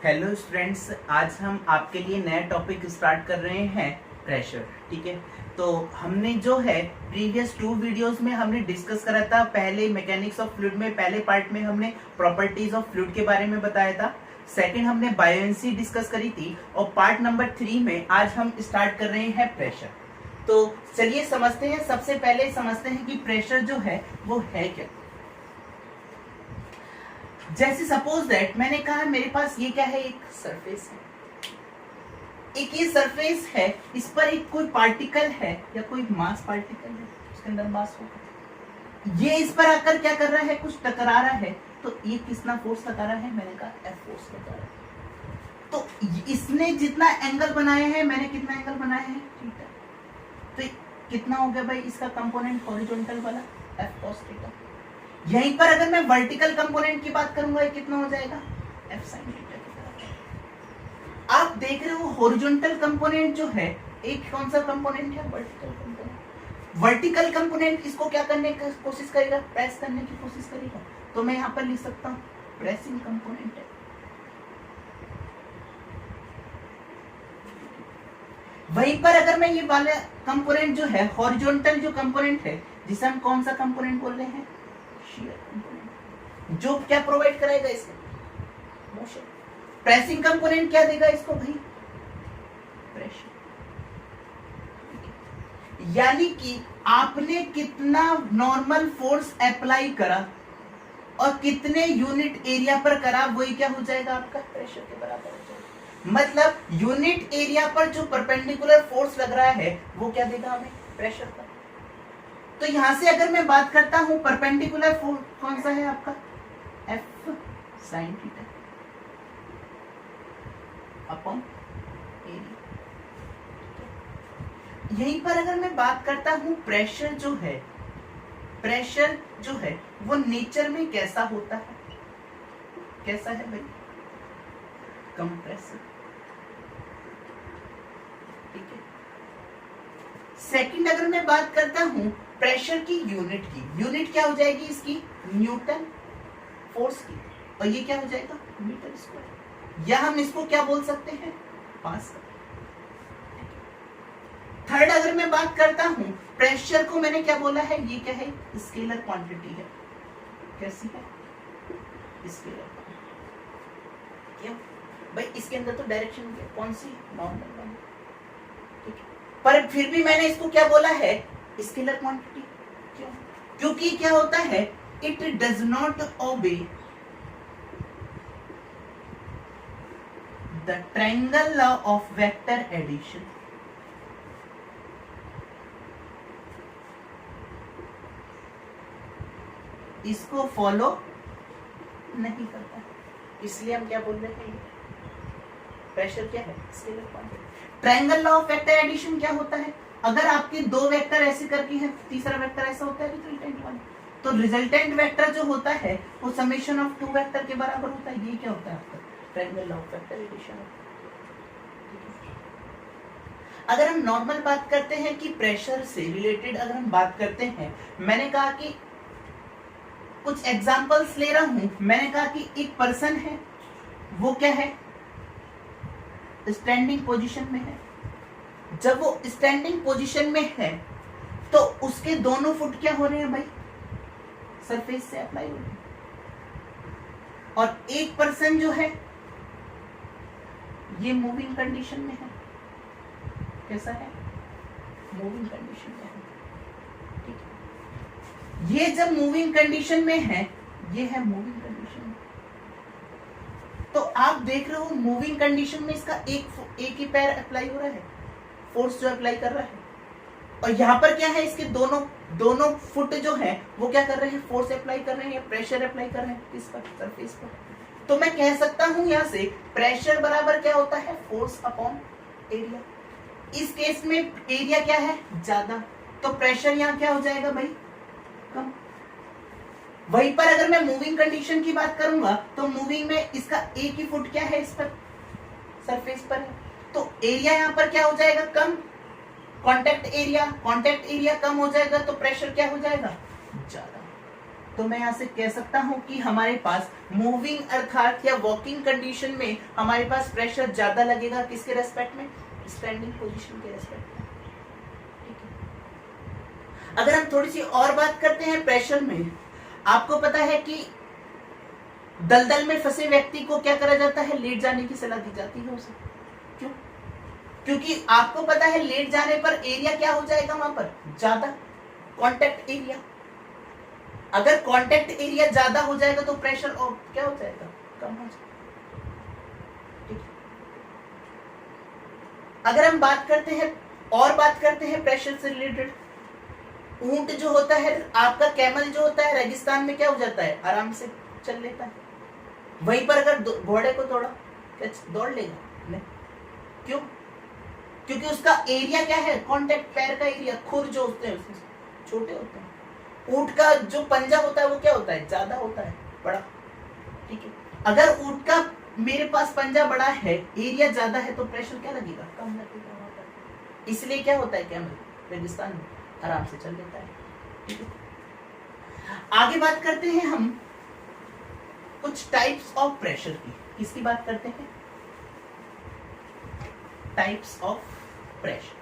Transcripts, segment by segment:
Hello students, आज हम आपके लिए नया टॉपिक स्टार्ट कर रहे हैं, प्रेशर। ठीक है, तो हमने जो है प्रीवियस 2 वीडियोस में हमने डिस्कस करा था। पहले मैकेनिक्स ऑफ फ्लूइड में पहले पार्ट में हमने प्रॉपर्टीज ऑफ फ्लूइड के बारे में बताया था। सेकंड हमने बायोएनर्जी डिस्कस करी थी, और पार्ट नंबर 3 में आज हम स्टार्ट कर रहे हैं प्रेशर। तो चलिए समझते हैं। सबसे पहले समझते हैं कि प्रेशर जो है वो है क्या। जैसे सपोज दैट मैंने कहा मेरे पास ये क्या है, एक सरफेस है, एक ये सरफेस है, इस पर एक कोई पार्टिकल है या कोई मास पार्टिकल है, उसके अंदर मास होगा। ये इस पर आकर क्या कर रहा है, कुछ टकरा रहा है, तो ये कितना फोर्स लगा रहा है, मैंने कहा एफ फोर्स लगा रहा है। तो इसने जितना एंगल बनाया है, मैंने कितना एंगल बनाया है, थीटा। तो कितना हो गया भाई इसका कंपोनेंट हॉरिजॉन्टल वाला, एफ कॉस थीटा। यहीं पर अगर मैं वर्टिकल कंपोनेंट की बात करूंगा, ये कितना हो जाएगा, एफ साइन थीटा की तरह। आप देख रहे हो हॉरिजॉन्टल कंपोनेंट जो है, एक कौन सा कंपोनेंट है, वर्टिकल कंपोनेंट। वर्टिकल कंपोनेंट इसको क्या करने की कोशिश करेगा, प्रेस करने की कोशिश करेगा। तो मैं यहां पर लिख सकता हूं प्रेसिंग कंपोनेंट है। वहीं पर अगर मैं ये वाला कंपोनेंट जो है, हॉरिजॉन्टल जो कंपोनेंट है, जिसे हम कौन सा कंपोनेंट बोल रहे हैं, शियर कंपोनेंट, जो क्या प्रोवाइड कराएगा इसको, मोशन। प्रेसिंग कंपोनेंट क्या देगा इसको भाई, प्रेशर। यानी कि आपने कितना नॉर्मल फोर्स अप्लाई करा और कितने यूनिट एरिया पर करा, वही क्या हो जाएगा, आपका प्रेशर के बराबर हो जाएगा। मतलब यूनिट एरिया पर जो परपेंडिकुलर फोर्स लग रहा है, वो क्या देगा हमें, प्रेशर का। तो यहां से अगर मैं बात करता हूं, परपेंडिकुलर फोर्स कौन सा है आपका, F sine theta upon area. यहीं पर अगर मैं बात करता हूं, प्रेशर जो है, प्रेशर जो है वो नेचर में कैसा होता है, कैसा है भाई, कंप्रेसिव। ठीक है। सेकंड अगर मैं बात करता हूं प्रेशर की यूनिट की, यूनिट क्या हो जाएगी इसकी, न्यूटन फोर्स की, और ये क्या हो जाएगा, मीटर स्क्वायर, या हम इसको क्या बोल सकते हैं, पास्कल। थर्ड अगर मैं बात करता हूं, प्रेशर को मैंने क्या बोला है, ये क्या है, स्केलर क्वांटिटी है। कैसी है, स्केलर क्यों भाई, इसके अंदर तो डायरेक्शन कौन सी, नॉर्मल वाली। ठीक है, पर फिर भी मैंने इसको क्या बोला है, स्केलर क्वांटिटी। क्यों, क्योंकि क्या होता है, it does not obey the triangle law of vector addition. इसको फॉलो नहीं करता, इसलिए हम क्या बोल रहे हैं, प्रेशर क्या है, scalar quantity. Triangle law of vector addition क्या होता है, अगर आपके 2 वेक्टर ऐसे करके हैं, तीसरा वेक्टर ऐसा होता है रिजल्टेंट वाला, तो रिजल्टेंट वेक्टर जो होता है वो समेशन ऑफ 2 वेक्टर के बराबर होता है। ये क्या होता है आपका, triangle law of vector addition. अगर हम नॉर्मल बात करते हैं कि प्रेशर से रिलेटेड अगर हम बात करते हैं, मैंने कहा कि कुछ एग्जांपल्स ले रहा हूं। मैंने कहा कि एक पर्सन है, वो क्या है, स्टैंडिंग पोजीशन में है। जब वो स्टैंडिंग पोजीशन में है, तो उसके दोनों फुट क्या हो रहे हैं भाई, सरफेस से अप्लाई हो रहे हैं। और एक पर्सन जो है, ये मूविंग कंडीशन में है। कैसा है, मूविंग कंडीशन में है। ठीक है, ये जब मूविंग कंडीशन में है, ये है मूविंग कंडीशन में। तो आप देख रहे हो मूविंग कंडीशन में इसका एक ही पैर अप्लाई हो रहा है, फोर्स जो अप्लाई कर रहा है, और यहाँ पर क्या है, इसके दोनों फुट जो है वो क्या कर रहे हैं, फोर्स अप्लाई कर रहे हैं या प्रेशर अप्लाई कर रहे हैं, किस पर, सरफेस पर। तो मैं कह सकता हूं यहाँ से प्रेशर बराबर क्या होता है, फोर्स अपॉन एरिया। इस केस में एरिया क्या है, ज्यादा, तो प्रेशर यहाँ क्या हो जाएगा भाई, कम। वहीं पर अगर मैं मूविंग कंडीशन की बात करूंगा, तो मूविंग में इसका एक ही फुट क्या है, इस पर सरफेस पर है, तो एरिया यहाँ पर क्या हो जाएगा, कम। कांटेक्ट एरिया कम हो जाएगा, तो प्रेशर क्या हो जाएगा, ज्यादा। तो मैं यहाँ से कह सकता हूँ कि हमारे पास मूविंग अर्थात या वॉकिंग कंडीशन में हमारे पास प्रेशर ज्यादा लगेगा किसके रेस्पेक्ट में, स्टैंडिंग पोजीशन के रेस्पेक्ट में। ठीक है, अगर हम थोड़ी सी और बात करते हैं प्रेशर में, आपको पता है कि दलदल में फंसे व्यक्ति को क्या करा जाता है, लेट जाने की सलाह दी जाती है उसे। क्यों? क्योंकि आपको पता है लेट जाने पर एरिया क्या हो जाएगा वहां पर, ज्यादा कांटेक्ट एरिया। अगर कांटेक्ट एरिया ज्यादा हो जाएगा तो प्रेशर और क्या हो जाएगा, कम हो जाएगा। ठीक है, अगर हम बात करते हैं और बात करते हैं प्रेशर से रिलेटेड, ऊंट जो होता है आपका, कैमल जो होता है रेगिस्तान में क्या हो जाता है, आराम से चल लेता है। वहीं पर अगर घोड़े को दौड़ा, क्या दौड़ लेगा? नहीं। क्यों? क्योंकि उसका एरिया क्या है, कांटेक्ट पैर का एरिया, खुर जो होते हैं उससे छोटे होते हैं। ऊंट का जो पंजा होता है वो क्या होता है, ज्यादा होता है, बड़ा। ठीक है, अगर ऊंट का मेरे पास पंजा बड़ा है, एरिया ज्यादा है, तो प्रेशर क्या लगेगा, कम लगेगा वहां पर। इसलिए क्या होता है, कैमल रेगिस्तान में आराम से चल लेता है। ठीक है, आगे बात करते हैं हम कुछ टाइप्स ऑफ प्रेशर की। किसकी बात करते हैं, टाइप्स ऑफ प्रेशर।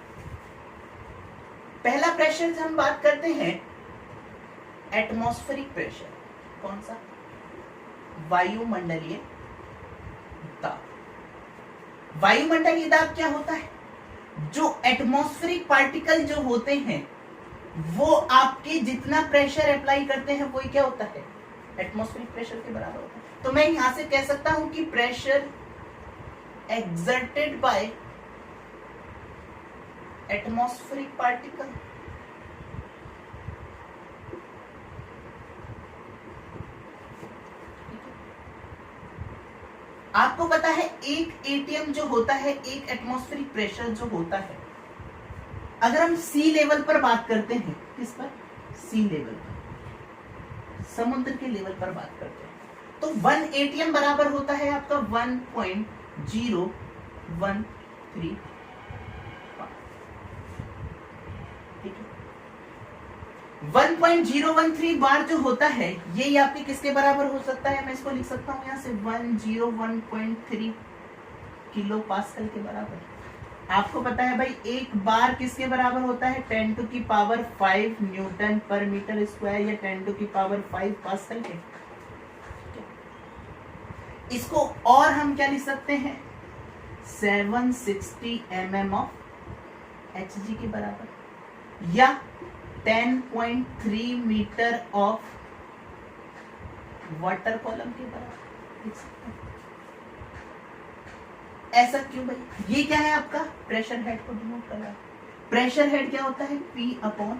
पहला प्रेशर हम बात करते हैं एटमॉस्फेरिक प्रेशर। कौन सा, वायुमंडलीय दाब। वायुमंडलीय दाब क्या होता है, जो एटमॉस्फेरिक पार्टिकल जो होते हैं वो आपके जितना प्रेशर अप्लाई करते हैं वही क्या होता है, एटमॉस्फेरिक प्रेशर के बराबर होता है। तो मैं यहां से कह सकता हूं कि pressure exerted by atmospheric particle आपको पता है एक एटीएम जो होता है, एक एटमॉस्फेरिक प्रेशर जो होता है, अगर हम सी लेवल पर बात करते हैं, किस पर, सी लेवल पर, समुद्र के लेवल पर बात करते हैं, तो 1 एटीएम बराबर होता है आपका 1.013। ठीक है, 1.013 बार जो होता है ये आपके किसके बराबर हो सकता है, मैं इसको लिख सकता हूं यहां से 101.3 किलो पास्कल के बराबर। आपको पता है भाई एक बार किसके बराबर होता है, 10⁵ न्यूटन पर मीटर स्क्वायर या 10⁵ पास्कल के। इसको और हम क्या लिख सकते हैं, 760 mm ऑफ Hg के बराबर, या 10.3 मीटर ऑफ वाटर कॉलम के बराबर लिख सकते हैं। ऐसा क्यों भाई, ये क्या है आपका प्रेशर हेड को डिनोट कर रहा है। प्रेशर हेड क्या होता है, P/ρg।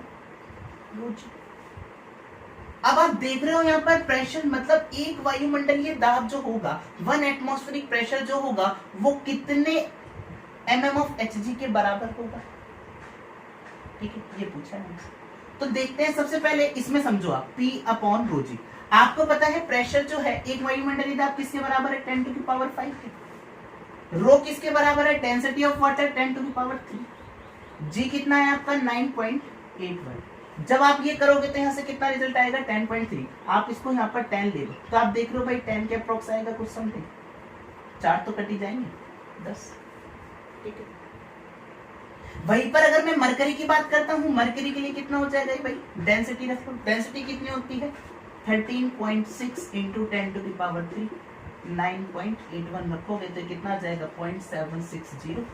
अब आप देख रहे हो यहाँ पर प्रेशर मतलब एक वायुमंडलीय दाब जो होगा, 1 एटमॉस्फेरिक प्रेशर जो होगा वो कितने mm ऑफ Hg के बराबर होगा। ठीक है, ये पूछा है। तो देखते हैं, सबसे पहले इसमें समझो आप P/ρg। आपको पता है प्रेशर जो है एक वायुमंडलीय दाब किसके बराबर है, 10⁵ के। रो किसके बराबर है, डेंसिटी ऑफ वाटर 10⁵3। जी कितना है आपका 9.81। जब आप ये करोगे तो यहाँ से कितना रिजल्ट आएगा 10.3। आप इसको यहाँ पर 10 ले लो तो आप देख रहे हो भाई 10 के अप्रोक्स आएगा कुछ समथिंग, 4 तो कटी जाएंगे 10। ठीक है, वहीं पर अगर मैं मरकरी की बात करता हूँ, मरकरी के लिए कितना हो जाएगा भाई, डेंसिटी रखो। डेंसिटी कितनी होती है 13.6 इंटू 10⁵3, 9.81 रखोगे तो कितना आ जाएगा 0.760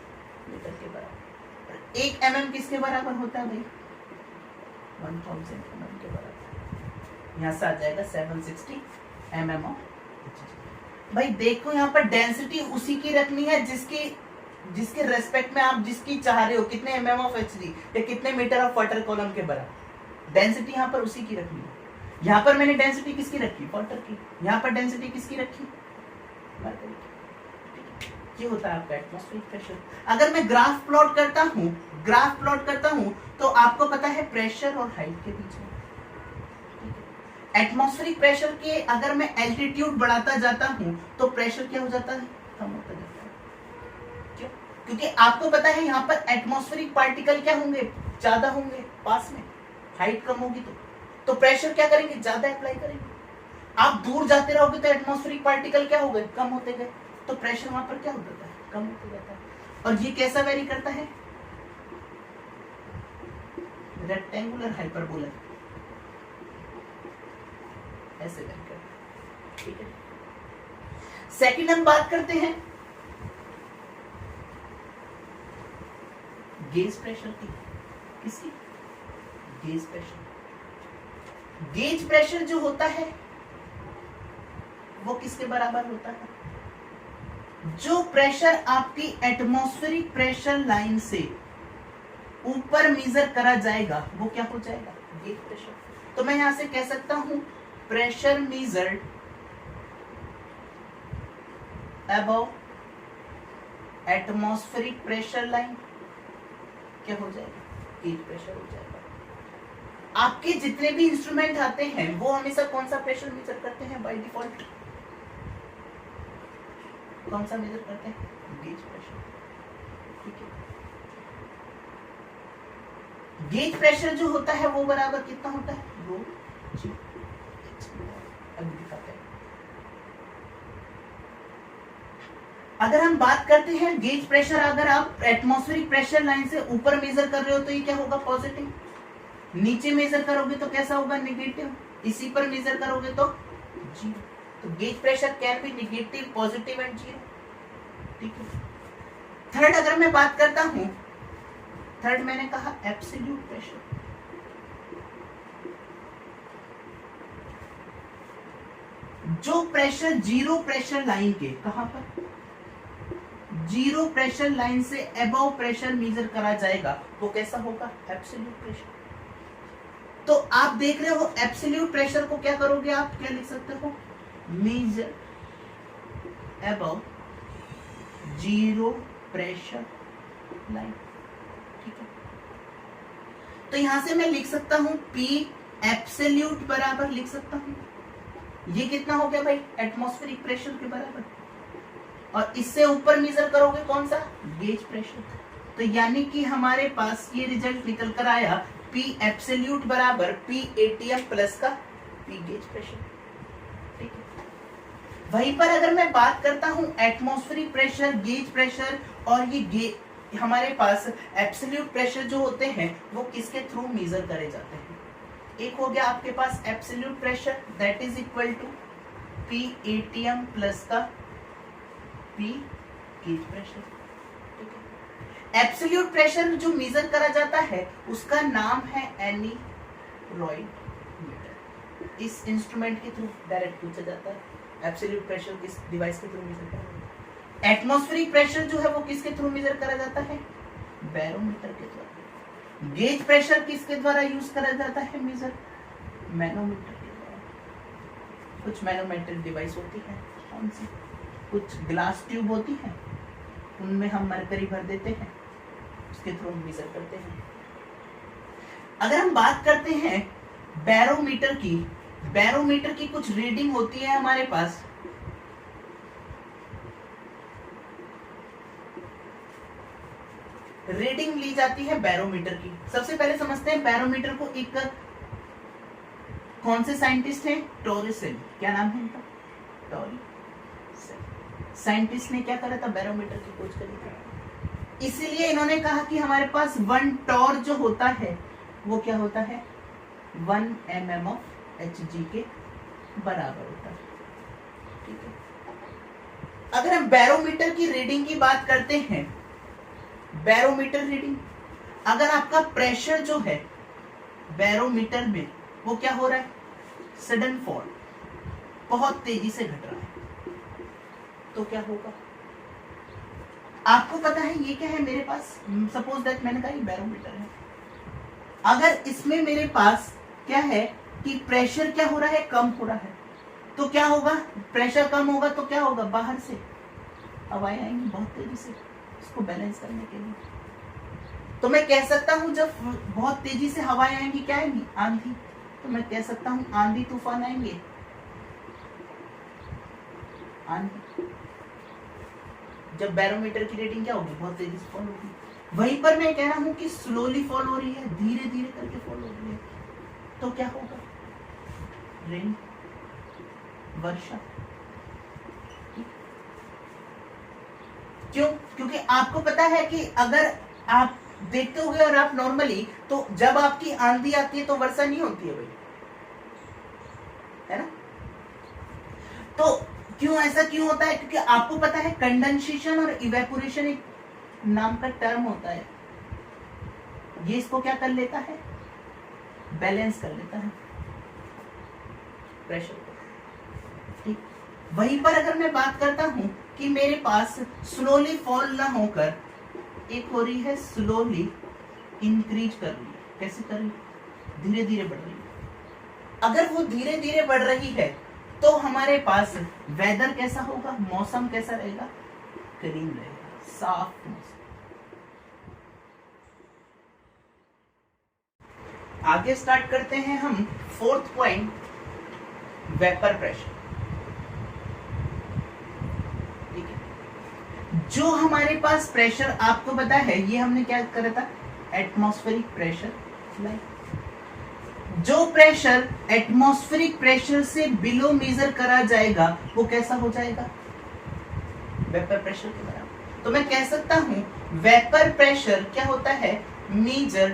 मीटर के बराबर। 1 mm किसके बराबर होता है भाई, 1000 mm के बराबर। यहाँ से आ जाएगा 760 mm ऑफ। भाई देखो यहाँ पर डेंसिटी उसी की रखनी है जिसके रेस्पेक्ट में आप जिसकी चाह रहे हो, कितने mm ऑफ Hg या कितने मीटर ऑफ वाटर कॉलम के बराबर। डेंसिटी यहाँ पर उसी की रखनी है। यहाँ पर मैंने डेंसिटी किसकी रखी, वाटर की। यहाँ पर डेंसिटी किसकी रखी, मरकरी की। ये होता है आपका एटमॉस्फेरिक प्रेशर। अगर मैं ग्राफ प्लॉट करता हूँ तो आपको पता है प्रेशर और हाइट के बीच में एटमॉस्फेरिक प्रेशर के अगर मैं एल्टीट्यूड बढ़ाता जाता हूँ तो प्रेशर क्या हो जाता है, कम होता जाता है। क्यों? क्योंकि आपको पता है यहाँ पर एटमॉस्फेरिक पार्टिकल क्या होंगे, ज्यादा होंगे पास में, हाइट कम होगी तो प्रेशर क्या करेंगे, ज्यादा अप्लाई करेंगे। आप दूर जाते रहोगे तो एटमॉस्फेरिक पार्टिकल क्या हो गए, कम होते गए, तो प्रेशर वहां पर क्या हो जाता है, कम होते जाता है। और ये कैसा वेरी करता है, रेक्टेंगुलर हाइपरबोला, ऐसे वेरी करता है, ठीक है। सेकंड हम बात करते हैं गेज प्रेशर की। किसकी, गेज प्रेशर। गेज प्रेशर जो होता है वो किसके बराबर होता है, जो प्रेशर आपकी एटमॉस्फेरिक प्रेशर लाइन से ऊपर मेजर करा जाएगा वो क्या हो जाएगा, गेज प्रेशर। तो मैं यहां से कह सकता हूं pressure measured above atmospheric pressure line क्या हो जाएगा, गेज प्रेशर हो जाएगा। आपके जितने भी इंस्ट्रूमेंट आते हैं वो हमेशा कौन सा प्रेशर मेजर करते हैं, बाय डिफॉल्ट कौन सा मेजर करते हैं, गेज प्रेशर, ठीक है। गेज प्रेशर जो होता है वो बराबर कितना होता है, रो जी। अभी दिखाते हैं। अगर हम बात करते हैं गेज प्रेशर, अगर आप एटमॉस्फेरिक प्रेशर लाइन से ऊपर मेजर कर रहे हो तो ये क्या होगा, पॉजिटिव। नीचे मेजर करोगे तो कैसा होगा, नेगेटिव। इसी पर मेजर करोगे तो जीरो। तो gauge pressure can be negative, positive and zero, ठीक है। थर्ड अगर मैं बात करता हूं, थर्ड मैंने कहा एब्सोल्यूट प्रेशर। जो प्रेशर जीरो प्रेशर लाइन के, कहां पर, जीरो प्रेशर लाइन से अबव प्रेशर मेजर करा जाएगा वो कैसा होगा, एब्सोल्यूट प्रेशर। तो आप देख रहे हो एब्सोल्यूट प्रेशर को क्या करोगे, आप क्या लिख सकते हो, measure above zero pressure line, ठीक है। तो यहां से मैं लिख सकता हूं P एब्सोल्यूट बराबर लिख सकता हूं, ये कितना हो गया भाई, एटमॉस्फेरिक प्रेशर के बराबर। और इससे ऊपर मेजर करोगे कौन सा, गेज प्रेशर। तो यानी कि हमारे पास ये रिजल्ट निकल कर आया P एब्सोल्यूट बराबर P ATM प्लस का P गेज प्रेशर, ठीक है। वहीं पर अगर मैं बात करता हूं एटमॉस्फेरिक प्रेशर, गेज प्रेशर और ये हमारे पास एब्सोल्यूट प्रेशर जो होते हैं वो किसके थ्रू मेजर करे जाते हैं। एक हो गया आपके पास absolute pressure that is equal to P ATM plus का P गेज प्रेशर, ठीक है। एब्सोल्यूट प्रेशर जो मेजर करा जाता है उसका नाम है एनीरॉइडमीटर। इस इंस्ट्रूमेंट के थ्रू डायरेक्ट पूछा जाता है एब्सोल्यूट प्रेशर किस डिवाइस के थ्रू मेजर करा जाता है। एटमॉस्फेरिक प्रेशर जो है वो किसके थ्रू मेजर करा जाता है, बैरोमीटर के द्वारा। गेज प्रेशर किसके द्वारा यूज करा जाता है मेजर, मैनोमीटर के द्वारा। कुछ मैनोमीटर डिवाइस होती है, कौन सी, कुछ ग्लास ट्यूब होती है, उनमें हम मरकरी भर देते हैं, उसके थ्रू मेजर करते हैं। अगर हम बात करते हैं बैरोमीटर की, बैरोमीटर की कुछ रीडिंग होती है हमारे पास। रीडिंग ली जाती है बैरोमीटर की। सबसे पहले समझते हैं बैरोमीटर को, एक कौन से साइंटिस्ट हैं, टोरिसेल, क्या नाम है इनका, टोरिसेल। साइंटिस्ट ने क्या करा था, बैरोमीटर की खोज करी थी। इसीलिए इन्होंने कहा कि हमारे पास 1 टॉर जो होता है वो क्या होता है, 1 mm of Hg के बराबर होता है, ठीक है। अगर हम बैरोमीटर की रीडिंग की बात करते हैं, बैरोमीटर रीडिंग, अगर आपका प्रेशर जो है बैरोमीटर में वो क्या हो रहा है, सडन फॉल, बहुत तेजी से घट रहा है, तो क्या होगा, आपको पता है ये क्या है मेरे पास, सपोज दैट मैंने कहा ये बैरोमीटर है। अगर इसमें मेरे पास क्या है कि प्रेशर क्या हो रहा है, कम हो रहा है, तो क्या होगा, प्रेशर कम होगा तो क्या होगा, बाहर से हवाएं आएंगी बहुत तेजी से इसको बैलेंस करने के लिए। तो मैं कह सकता हूं जब बहुत तेजी से हवाएं आएंगी, क्या आएंगी, आंधी। तो मैं कह सकता हूं आंधी तूफान आएंगे, आंधी। जब बैरोमीटर की रीडिंग क्या होगी, बहुत तेजी से फॉल होगी। वहीं पर मैं कह रहा हूं कि स्लोली फॉल हो रही है, धीरे धीरे करके फॉल हो रही है, तो क्या होगा, रेन, वर्षा। क्यों? क्योंकि आपको पता है कि अगर आप देखते होगे और आप नॉर्मली, तो जब आपकी आंधी आती है तो वर्षा नहीं होती है भाई, है ना? तो क्यों ऐसा क्यों होता है? क्योंकि आपको पता है कंडेंसेशन और इवेपोरेशन एक नाम का टर्म होता है, ये इसको क्या कर लेता है? बैलेंस कर लेता है प्रेशर को, ठीक। वहीं पर अगर मैं बात करता हूं कि मेरे पास स्लोली फॉल ना होकर एक हो रही है स्लोली इंक्रीज कर रही है, कैसे कर रही है? धीरे धीरे बढ़ रही है। अगर वो धीरे धीरे बढ़ रही है तो हमारे पास वेदर कैसा होगा? मौसम कैसा रहेगा? क्लीन रहेगा, साफ मौसम। आगे स्टार्ट करते हैं हम फोर्थ पॉइंट, वेपर प्रेशर। ठीक है, जो हमारे पास प्रेशर आपको पता है, ये हमने क्या करा था? Atmospheric pressure. जो प्रेशर एटमॉस्फेरिक प्रेशर से बिलो मेजर करा जाएगा वो कैसा हो जाएगा? वेपर प्रेशर के बराबर। तो मैं कह सकता हूं वेपर प्रेशर क्या होता है? Measure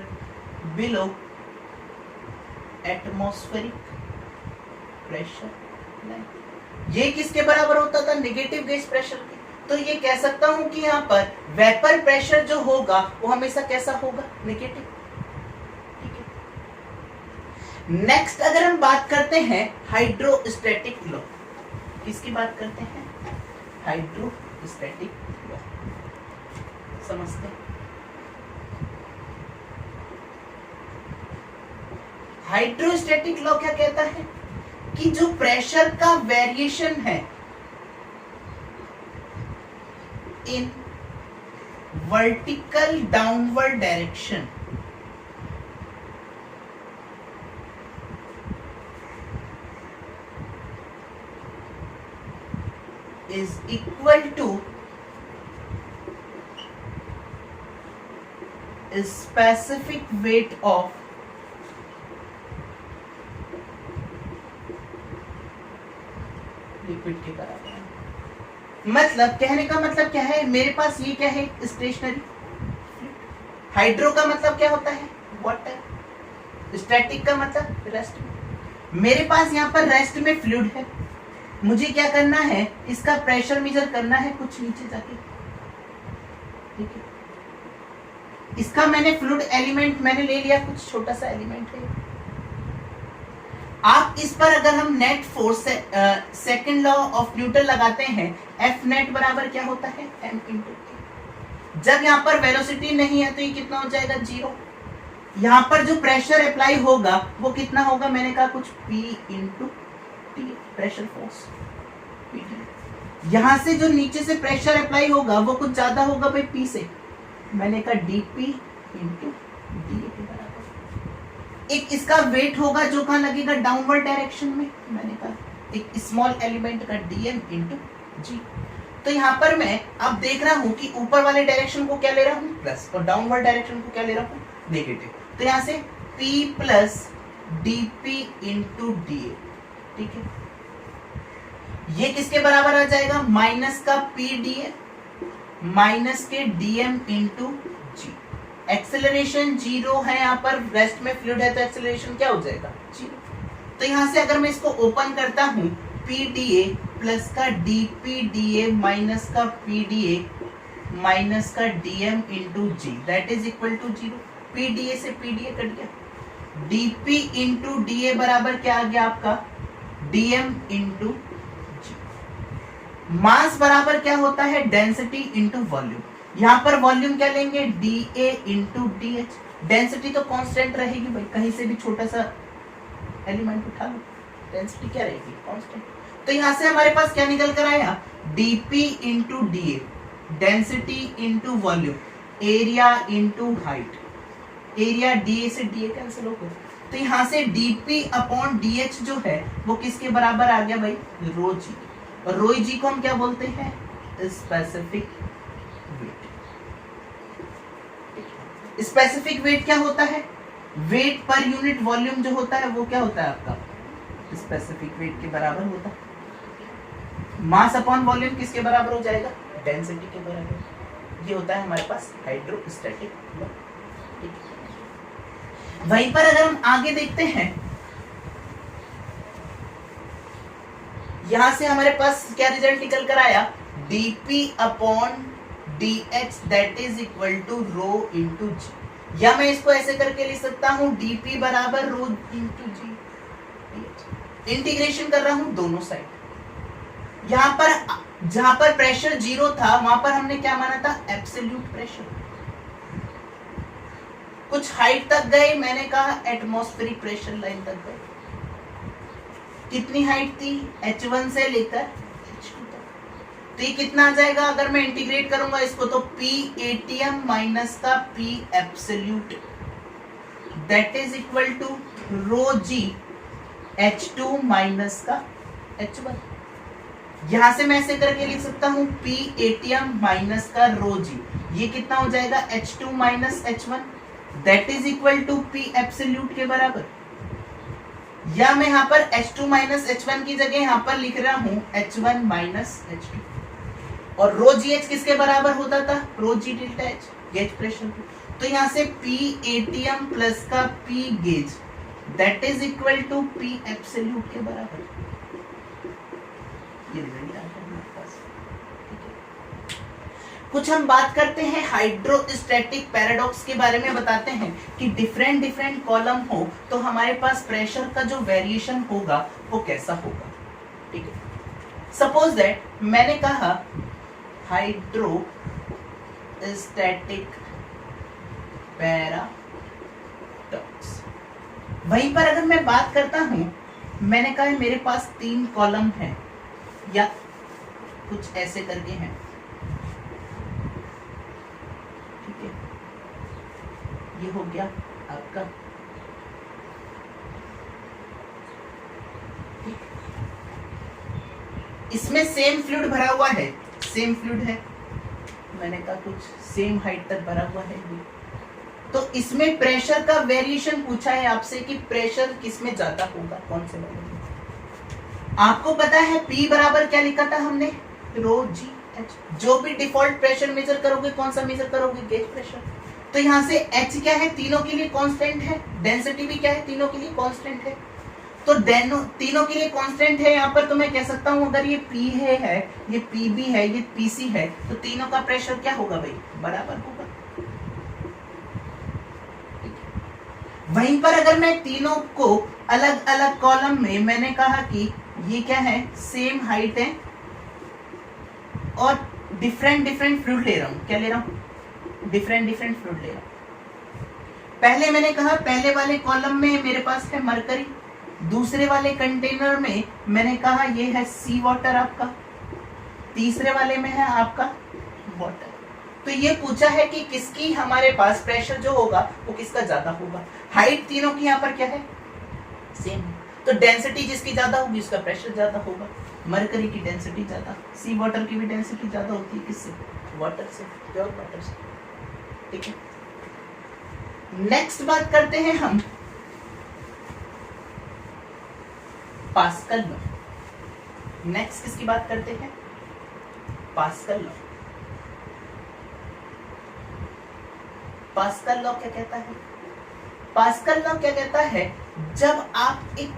below atmospheric pressure. ये किसके बराबर होता था? नेगेटिव गैस प्रेशर के। तो ये कह सकता हूं कि यहाँ पर वेपर प्रेशर जो होगा वो हमेशा कैसा होगा? नेगेटिव। ठीक है, नेक्स्ट अगर हम बात करते हैं हाइड्रोस्टैटिक लॉ, किसकी बात करते हैं? Hydrostatic law. समझते हैं? हाइड्रोस्टैटिक लॉ क्या कहता है? कि जो प्रेशर का वेरिएशन है in vertical downward direction is equal to specific weight of liquid के बराबर है। मतलब कहने का मतलब क्या है? मेरे पास ये क्या है? स्टेशनरी। हाइड्रो का मतलब क्या होता है? वाटर। स्टैटिक का मतलब रेस्ट में। मेरे पास यहाँ पर रेस्ट में फ्लूइड है, मुझे क्या करना है? इसका प्रेशर मेजर करना है कुछ नीचे जाके। ठीक है, इसका मैंने फ्लूइड एलिमेंट मैंने ले लिया, कुछ छोटा सा एलिमेंट है। आप इस पर अगर हम net force second law of Newton लगाते हैं, एफ नेट बराबर क्या होता है? M into t. जब यहाँ पर वेलोसिटी नहीं है तो ये कितना हो जाएगा? 0। यहाँ पर जो प्रेशर अप्लाई होगा वो कितना होगा? मैंने कहा कुछ P into T, pressure force. यहाँ से जो नीचे से प्रेशर अप्लाई होगा वो कुछ ज्यादा होगा भाई P से, मैंने कहा dP इंटू डी के बराबर। एक इसका वेट होगा जो कहाँ लगेगा? डाउनवर्ड डायरेक्शन में, मैंने कहा एक स्मॉल एलिमेंट का dm इंटू जी। तो यहाँ पर मैं अब देख रहा हूं कि ऊपर वाले डायरेक्शन को क्या ले रहा हूं? प्लस, और डाउनवर्ड डायरेक्शन को क्या ले रहा हूं? नेगेटिव। तो यहाँ से P plus dP into D. ठीक है, ये किसके बराबर आ जाएगा? माइनस का P dA माइनस के dm इंटू जी। एक्सेलरेशन 0 है, यहाँ पर रेस्ट में फ्लूइड है तो एक्सेलरेशन क्या हो जाएगा? 0। तो यहाँ से अगर मैं इसको ओपन करता हूँ, P dA प्लस का dP dA माइनस का P dA माइनस का dm into g, that is equal to 0। P dA से P dA कट गया, dP इंटू dA बराबर क्या आ गया आपका? dm इंटू जी। मास बराबर क्या होता है? Density into volume. यहाँ पर वॉल्यूम क्या लेंगे? dA into dH। डेंसिटी तो कांस्टेंट रहेगी भाई, कहीं से भी छोटा सा एलिमेंट उठा लो, डेंसिटी क्या रहेगी? कांस्टेंट। तो यहाँ से हमारे पास क्या निकल कर आया? dP into dA, density into volume, area into height. Area dA से dA कैंसिल हो गया, तो यहाँ से dP अपॉन dH जो है वो किसके बराबर आ गया भाई? रो जी। और रो जी को हम क्या बोलते हैं? Specific weight. स्पेसिफिक वेट क्या होता है? वेट पर यूनिट वॉल्यूम जो होता है वो क्या होता है आपका? स्पेसिफिक वेट के बराबर होता। मास अपॉन वॉल्यूम किसके बराबर हो जाएगा? डेंसिटी के बराबर। ये होता है हमारे पास हाइड्रोस्टैटिक लॉ। वहीं पर अगर हम आगे देखते हैं, यहां से हमारे पास क्या रिजल्ट निकल कर आया? dp upon dh that is equal to rho into g. या मैं इसको ऐसे करके लिख सकता हूं dp बराबर रो इंटू जी। इंटीग्रेशन कर रहा हूं दोनों साइड। यहां पर जहां पर प्रेशर 0 था वहां पर हमने क्या माना था? Absolute pressure. कुछ हाइट तक गए, मैंने कहा एटमॉस्फेरिक प्रेशर लाइन तक गए। कितनी हाइट थी? h1 से लेकर h2 तक। तो ये कितना आ जाएगा अगर मैं इंटीग्रेट करूंगा इसको? तो P ATM माइनस का P absolute that is equal to rho g H2 minus का H1। यहां से मैं ऐसे करके लिख सकता हूं P ATM माइनस का रो जी। ये कितना हो जाएगा? H2 minus H1 that is equal to P absolute के बराबर। या मैं यहाँ पर H2 माइनस H1 की जगह यहाँ पर लिख रहा हूं H1 माइनस H2। और रो जी एच किसके बराबर होता था? Rho g delta h, gauge pressure. तो यहाँ से P ATM प्लस का P gauge that is equal to P absolute के बराबर। ये रिजल्ट आ गया हमारे पास। कुछ हम बात करते हैं हाइड्रोस्टैटिक पैराडॉक्स के बारे में, बताते हैं कि डिफरेंट डिफरेंट कॉलम हो तो हमारे पास प्रेशर का जो वेरिएशन होगा वो कैसा होगा। ठीक है, सपोज दैट मैंने कहा हाइड्रोस्टैटिक पैराडॉक्स। वहीं पर अगर मैं बात करता हूं, मैंने कहा मेरे पास 3 कॉलम है या कुछ ऐसे करके हैं। ये हो गया आपका। इसमें सेम फ्लूइड भरा हुआ है, सेम फ्लूइड है, मैंने कहा कुछ सेम हाइट तक भरा हुआ है। तो इसमें प्रेशर का वेरिएशन पूछा है आपसे कि प्रेशर किसमें ज्यादा होगा, कौन से वाले में। आपको पता है P बराबर क्या लिखा था हमने? रो जी एच। जो भी डिफॉल्ट प्रेशर मेजर करोगे कौन सा मेजर करोगे? Gauge pressure. तो यहाँ से H क्या है? तीनों के लिए कांस्टेंट है। डेंसिटी भी क्या है? तीनों के लिए कांस्टेंट है। तो तीनों के लिए कांस्टेंट है। यहाँ पर तो मैं कह सकता हूँ अगर ये P है, ये PB है, ये PC है, तो तीनों का प्रेशर क्या होगा भाई? बराबर होगा। वहीं पर अगर मैं तीनों को अलग अलग कॉलम में, मैंने कहा कि ये क्या है? सेम हाइट है और डिफरेंट डिफरेंट फ्लूइड ले रहा हूँ। क्या ले रहा हूँ? डिफरेंट डिफरेंट फ्लूइड ले रहा हूं। पहले मैंने कहा पहले वाले कॉलम में मेरे पास है मरकरी, दूसरे वाले कंटेनर में मैंने कहा ये है सी वाटर आपका, तीसरे वाले में है आपका वाटर। तो ये पूछा है कि किसकी हमारे पास प्रेशर जो होगा वो किसका ज्यादा होगा। हाइट तीनों की यहाँ पर क्या है? सेम। तो डेंसिटी जिसकी ज्यादा होगी उसका प्रेशर ज्यादा होगा। मरकरी की डेंसिटी ज्यादा, सी वाटर की भी डेंसिटी ज्यादा होती है। किससे? वाटर से, प्योर वाटर से। ठीक है, नेक्स्ट बात करते हैं हम पास्कल लॉ। नेक्स्ट किसकी बात करते हैं? Pascal law. पास्कल लॉ क्या कहता है? पास्कल लॉ क्या कहता है? जब आप एक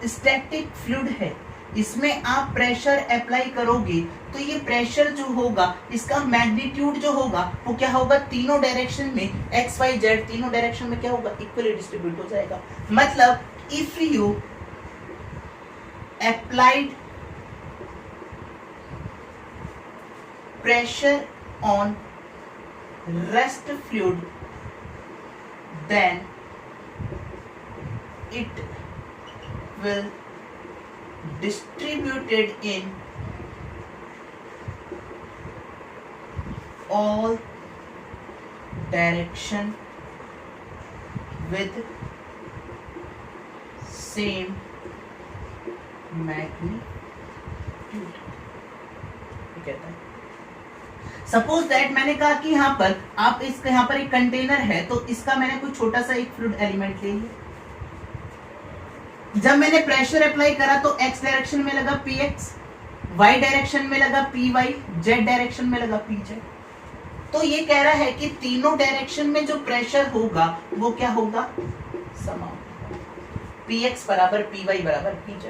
स्टैटिक फ्लूइड है, इसमें आप प्रेशर अप्लाई करोगे तो ये प्रेशर जो होगा इसका मैग्नीट्यूड जो होगा वो क्या होगा? तीनों डायरेक्शन में एक्स वाई जेड तीनों डायरेक्शन में क्या होगा? इक्वली डिस्ट्रीब्यूट हो जाएगा। मतलब if you applied pressure on rest fluid then it will distributed in all direction with same magnitude। कहता है सपोज दैट मैंने कहा कि यहाँ पर आप इसका यहाँ पर एक कंटेनर है तो इसका मैंने कोई छोटा सा एक फ्लूइड एलिमेंट ले लिया। जब मैंने प्रेशर अप्लाई करा तो x डायरेक्शन में लगा px, y डायरेक्शन में लगा py, z डायरेक्शन में लगा pz। तो ये कह रहा है कि तीनों डायरेक्शन में जो प्रेशर होगा वो क्या होगा, समान। px बराबर py बराबर pz।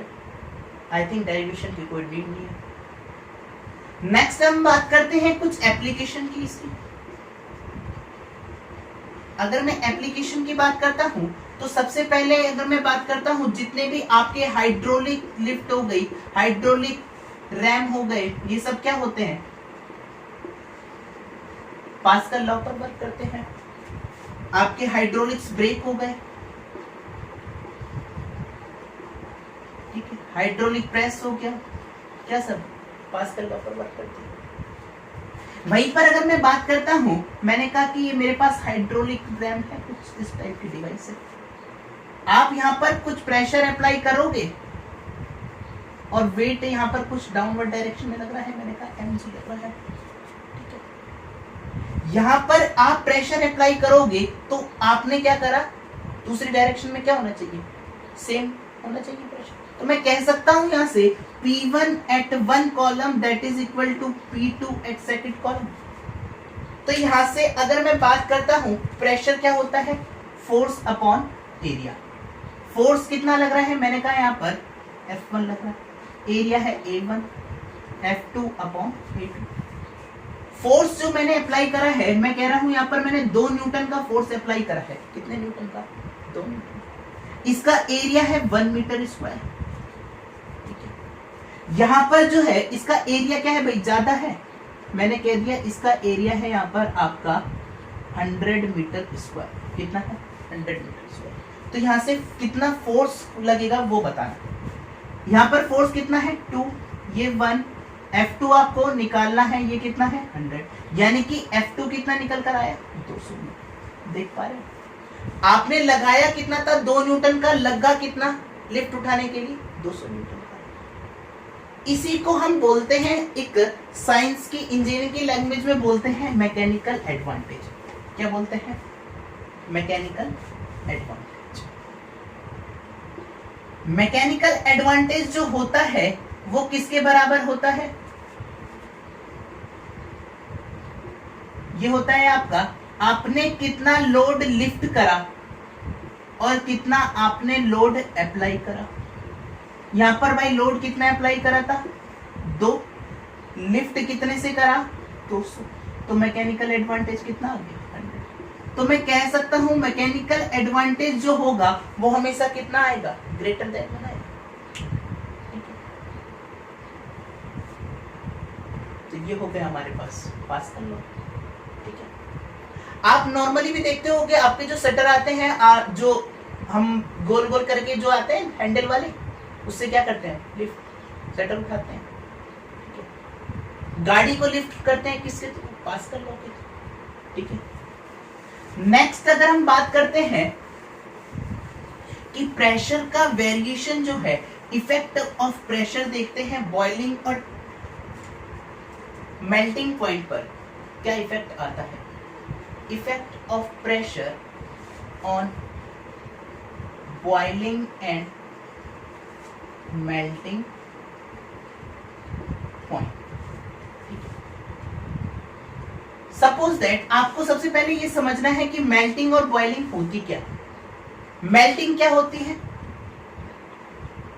आई थिंक डेरिवेशन की कोई नीड नहीं है। नेक्स्ट हम बात करते हैं कुछ एप्लीकेशन की इसकी। अगर मैं एप्लीकेशन की बात करता हूं तो सबसे पहले अगर मैं बात करता हूं जितने भी आपके हाइड्रोलिक लिफ्ट हो गई, हाइड्रोलिक रैम हो गए, ये सब क्या होते हैं, पास्कल लॉ पर वर्क करते हैं। आपके हाइड्रोलिक्स ब्रेक हो गए, ठीक है, हाइड्रोलिक प्रेस हो गया, क्या सब पास्कल लॉ पर वर्क करते हैं। वहीं पर अगर मैं बात करता हूं, मैंने कहा कि ये मेरे पास हाइड्रोलिक रैम है, कुछ इस टाइप की डिवाइस है। आप यहां पर कुछ प्रेशर अप्लाई करोगे और वेट यहां पर कुछ डाउनवर्ड डायरेक्शन में लग रहा है, मैंने कहा mg लग रहा है, ठीक है। यहां पर आप प्रेशर अप्लाई करोगे तो आपने क्या करा, दूसरी डायरेक्शन में क्या होना चाहिए, सेम होना चाहिए प्रेशर। तो मैं कह सकता हूं यहां से P1 at one column that is equal to P2 at second column। तो यहां से अगर मैं बात करता हूं प्रेशर क्या होता है, फोर्स अपॉन एरिया। फोर्स कितना लग रहा है, मैंने कहा यहां पर F1 लग रहा है, एरिया है A1, F2 upon A2। Force जो मैंने अप्लाई करा है, मैं कह रहा हूं यहां पर मैंने 2 न्यूटन का फोर्स अप्लाई करा है। कितने न्यूटन का, 2 न्यूटन। इसका एरिया है 1 मीटर स्क्वायर। यहां पर जो है इसका एरिया क्या है भाई, ज्यादा है, मैंने कह दिया इसका एरिया है यहां पर आपका 100 मीटर स्क्वायर। कितना है, 100 मीटर स्क्वायर। तो यहां से कितना फोर्स लगेगा वो बताना। यहां पर फोर्स कितना है, 2, ये 1, F2 आपको निकालना है, ये कितना है 100, यानी कि F2 कितना निकल कर आया, 200 मीटर। देख पा रहे, आपने लगाया कितना था, 2 न्यूटन का, लगा कितना लिफ्ट उठाने के लिए, 200 न्यूटन। इसी को हम बोलते हैं, एक साइंस की इंजीनियरिंग की लैंग्वेज में बोलते हैं मैकेनिकल एडवांटेज। क्या बोलते हैं, मैकेनिकल एडवांटेज। मैकेनिकल एडवांटेज जो होता है वो किसके बराबर होता है, ये होता है आपका, आपने कितना लोड लिफ्ट करा और कितना आपने लोड अप्लाई करा। यहां पर भाई लोड कितना अप्लाई करा था, 2, लिफ्ट कितने से करा, 200। तो मैकेनिकल एडवांटेज कितना आ गया, 100। तो मैं कह सकता हूं मैकेनिकल एडवांटेज जो होगा वो हमेशा कितना आएगा, ग्रेटर देन 1 आएगा। तो ये हो गया हमारे पास पास्कल लॉ, ठीक है। आप नॉर्मली भी देखते होंगे आपके जो शटर आते हैं, जो हम गोल गोल करके जो आते हैं हैंडल वाले, उससे क्या करते हैं, लिफ्ट, शटर उठाते हैं, ठीक है। गाड़ी को लिफ्ट करते हैं किसके थ्रू, पास्कल लॉ के, ठीक है। नेक्स्ट अगर हम बात करते हैं कि प्रेशर का वेरिएशन जो है, इफेक्ट ऑफ प्रेशर देखते हैं बॉइलिंग और मेल्टिंग पॉइंट पर क्या इफेक्ट आता है। Effect of pressure on boiling and melting point. Suppose that आपको सबसे पहले ये समझना है कि मेल्टिंग और बॉइलिंग होती क्या। मेल्टिंग क्या होती है,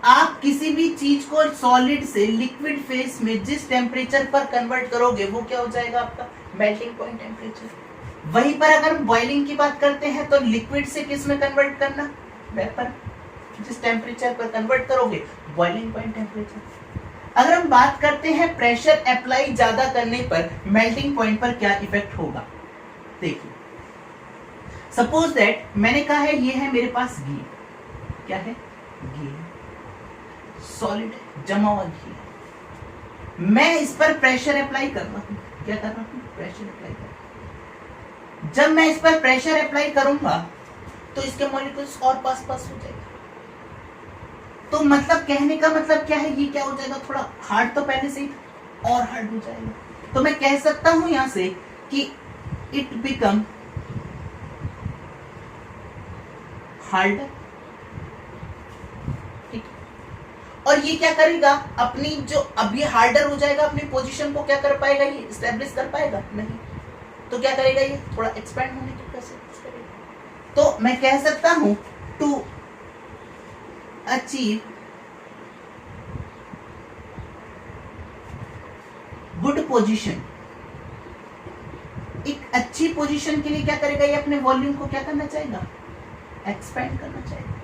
आप किसी भी चीज को सॉलिड से लिक्विड फेस में जिस टेम्परेचर पर कन्वर्ट करोगे वो क्या हो जाएगा आपका मेल्टिंग पॉइंट टेम्परेचर। वहीं पर अगर बॉइलिंग की बात करते हैं तो लिक्विड से किस में कन्वर्ट करना, वेपर, जिस टेम्परेचर पर कन्वर्ट करोगे बॉइलिंग पॉइंट टेम्परेचर। अगर हम बात करते हैं प्रेशर अप्लाई ज्यादा करने पर मेल्टिंग पॉइंट पर क्या इफेक्ट होगा, देखिए सपोज दैट मैंने कहा है ये है मेरे पास घी, क्या है घी, सॉलिड जमा हुआ घी, मैं इस पर प्रेशर अप्लाई कर रहा हूं, क्या कर रहा हूं, प्रेशर अप्लाई कर रहा हूं। जब मैं इस पर प्रेशर अप्लाई करूंगा तो इसके मॉलिक्यूल्स और पास पास हो जाएगा। तो मतलब कहने का मतलब क्या है, ये क्या हो जाएगा, थोड़ा हार्ड तो पहले से ही और हार्ड हो जाएगा। तो मैं कह सकता हूं यहां से कि इट बिकम हार्डर और ये क्या करेगा, अपनी जो अब ये हार्डर हो जाएगा, अपनी पोजीशन को क्या कर पाएगा, ये एस्टेब्लिश कर पाएगा नहीं, तो क्या करेगा, ये थोड़ा एक्सपैंड होने की कोशिश करेगा। तो मैं कह सकता हूं टू अचीव गुड पोजीशन, एक अच्छी पोजीशन के लिए क्या करेगा, ये अपने वॉल्यूम को क्या करना चाहेगा, एक्सपैंड करना चाहेगा।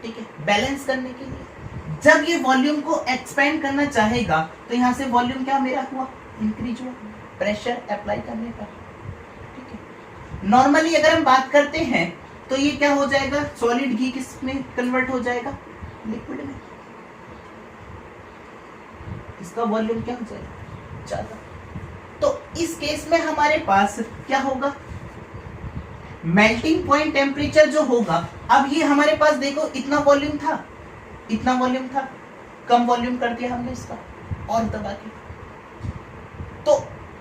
ठीक है, बैलेंस करने के लिए जब ये वॉल्यूम को एक्सपेंड करना चाहेगा तो यहां से वॉल्यूम क्या मेरा हुआ, इंक्रीज हुआ प्रेशर अप्लाई करने पर। ठीक है, नॉर्मली अगर हम बात करते हैं तो ये क्या हो जाएगा, सॉलिड घी किस में कन्वर्ट हो जाएगा, लिक्विड में, इसका वॉल्यूम क्या हो जाएगा, ज्यादा। तो इस केस में हमारे पास क्या होगा, मेल्टिंग पॉइंट टेम्परेचर जो होगा, अब ये हमारे पास देखो इतना वॉल्यूम था, इतना वॉल्यूम था, कम वॉल्यूम कर दिया हमने इसका और दबा के, तो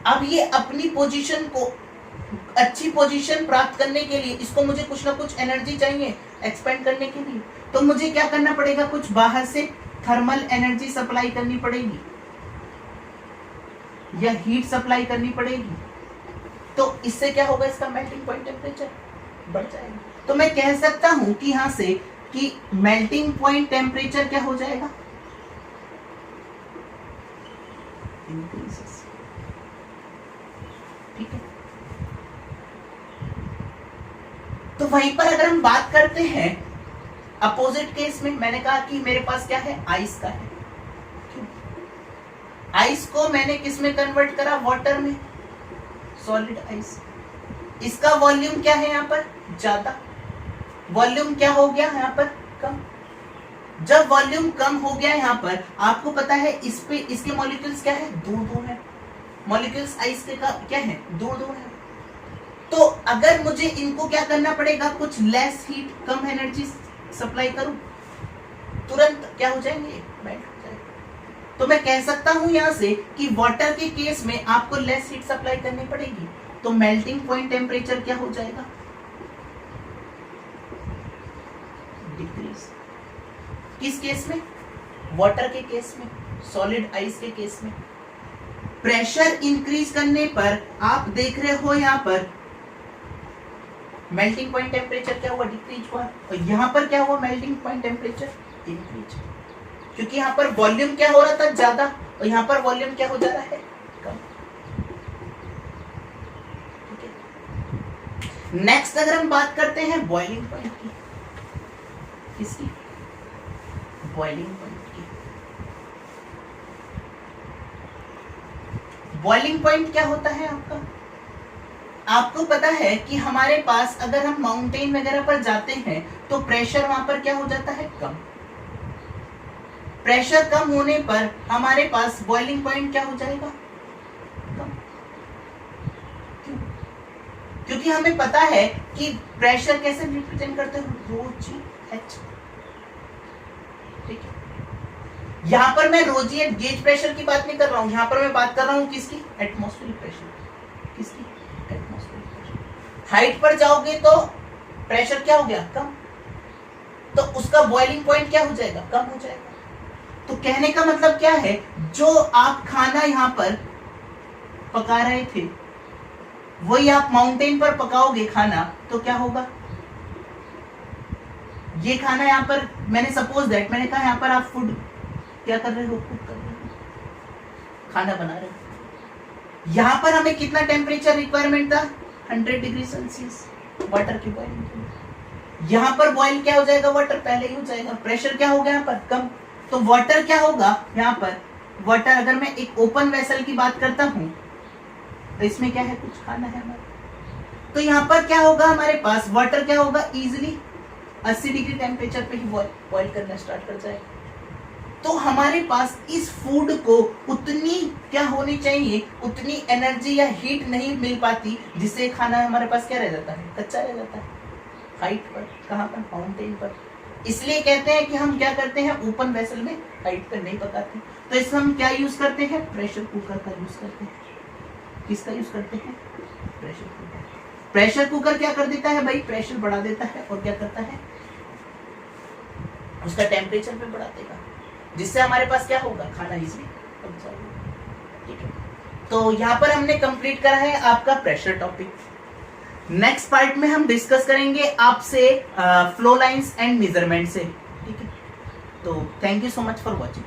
अब ये अपनी पोजीशन को, अच्छी पोजीशन प्राप्त करने के लिए इसको मुझे कुछ ना कुछ एनर्जी चाहिए एक्सपेंड करने के लिए, तो मुझे क्या करना पड़ेगा, कुछ बाहर से थर्मल एनर्जी सप्लाई करनी पड़ेगी या हीट सप्लाई करनी पड़ेगी। तो इससे क्या होगा, इसका मेल्टिंग पॉइंट टेम्परेचर बढ़ जाएगा। तो मैं कह सकता हूं कि यहां से कि मेल्टिंग पॉइंट टेम्परेचर क्या हो जाएगा, इंक्रीजेस। ठीक है, तो वहीं पर अगर हम बात करते हैं अपोजिट केस में, मैंने कहा कि मेरे पास क्या है, आइस का है। आइस को मैंने किस में कन्वर्ट करा, वाटर में, सॉलिड आइस। इसका वॉल्यूम क्या है यहाँ पर, ज्यादा, वॉल्यूम क्या हो गया यहाँ पर, कम। जब वॉल्यूम कम हो गया यहाँ पर, आपको पता है इस पे इसके मॉलिक्यूल्स क्या है, दूर दूर है, मॉलिक्यूल्स आइस के का क्या है, दूर दूर है। तो अगर मुझे इनको क्या करना पड़ेगा, कुछ लेस हीट, कम एनर्जी सप्लाई करूं, तुरंत क्या हो जाएंगे, मेल्ट हो जाएंगे। तो मैं कह सकता हूं यहां से कि वाटर के केस में आपको लेस हीट सप्लाई करनी पड़ेगी, तो मेल्टिंग पॉइंट टेम्परेचर क्या हो जाएगा, डिक्रीज। किस केस में, वाटर के केस में, सॉलिड आइस के केस में। प्रेशर इंक्रीज करने पर आप देख रहे हो यहां पर मेल्टिंग पॉइंट टेम्परेचर क्या हुआ, डिक्रीज हुआ, और यहां पर क्या हुआ, मेल्टिंग पॉइंट टेम्परेचर इंक्रीज, क्योंकि यहां पर वॉल्यूम क्या हो रहा था, ज्यादा, और यहां पर वॉल्यूम क्या हो जा रहा है, कम। ठीक है, नेक्स्ट अगर हम बात करते हैं बॉइलिंग पॉइंट की, किसकी, बॉइलिंग पॉइंट की। बॉइलिंग पॉइंट क्या होता है आपका, आपको पता है कि हमारे पास अगर हम माउंटेन वगैरह पर जाते हैं तो प्रेशर वहां पर क्या हो जाता है, कम। प्रेशर कम होने पर हमारे पास बॉइलिंग पॉइंट क्या हो जाएगा, कम। क्यों, क्योंकि हमें पता है कि प्रेशर कैसे रिप्रेजेंट करते हैं, रो जी एच। ठीक है, यहां पर मैं रो जी एच गेज प्रेशर की बात नहीं कर रहा हूं, यहां पर मैं बात कर रहा हूं किसकी, एटमॉस्फेरिक प्रेशर, किसकी, हाइट पर जाओगे तो प्रेशर क्या हो गया, कम, तो उसका बॉइलिंग पॉइंट क्या हो जाएगा, कम हो जाएगा। तो कहने का मतलब क्या है, जो आप खाना यहां पर पका रहे थे वही आप माउंटेन पर पकाओगे खाना, तो क्या होगा, ये खाना यहां पर मैंने सपोज दैट मैंने कहा यहां पर आप फूड क्या कर रहे हो, कुक कर रहे हो, खाना बना रहे हो। यहां पर हमें कितना टेम्परेचर रिक्वायरमेंट था, 100 डिग्री सेल्सियस वाटर की बॉइलिंग के लिए। यहां पर बॉइल क्या हो जाएगा, वाटर पहले ही हो जाएगा, प्रेशर क्या हो गया यहाँ पर, कम। तो वाटर क्या होगा यहाँ पर, वाटर अगर मैं एक ओपन वेसल की बात करता हूं तो इसमें क्या है, कुछ खाना है हमारा, तो यहाँ पर क्या होगा, हमारे पास वाटर क्या होगा, इजिली 80 डिग्री टेम्परेचर पे ही बॉइल करना स्टार्ट कर जाएगा। तो हमारे पास इस फूड को उतनी क्या होनी चाहिए, उतनी एनर्जी या हीट नहीं मिल पाती जिससे खाना हमारे पास क्या रह जाता है, कच्चा रह जाता है, हाइट पर, कहां पर, माउंटेन पर। इसलिए कहते हैं कि हम क्या करते हैं, ओपन वेसल में हाइट पर नहीं पकाते, तो इसमें हम क्या यूज करते हैं, प्रेशर कुकर का यूज करते हैं। किसका यूज करते हैं, प्रेशर कुकर। प्रेशर कुकर क्या कर देता है भाई, प्रेशर बढ़ा देता है और क्या करता है, उसका टेम्परेचर भी बढ़ा देगा, जिससे हमारे पास क्या होगा, खाना इजीली पक जाएगा। ठीक है, तो यहाँ पर हमने कंप्लीट करा है आपका प्रेशर टॉपिक। नेक्स्ट पार्ट में हम डिस्कस करेंगे आपसे फ्लो लाइंस एंड मेजरमेंट से। ठीक है, तो thank you so much for watching.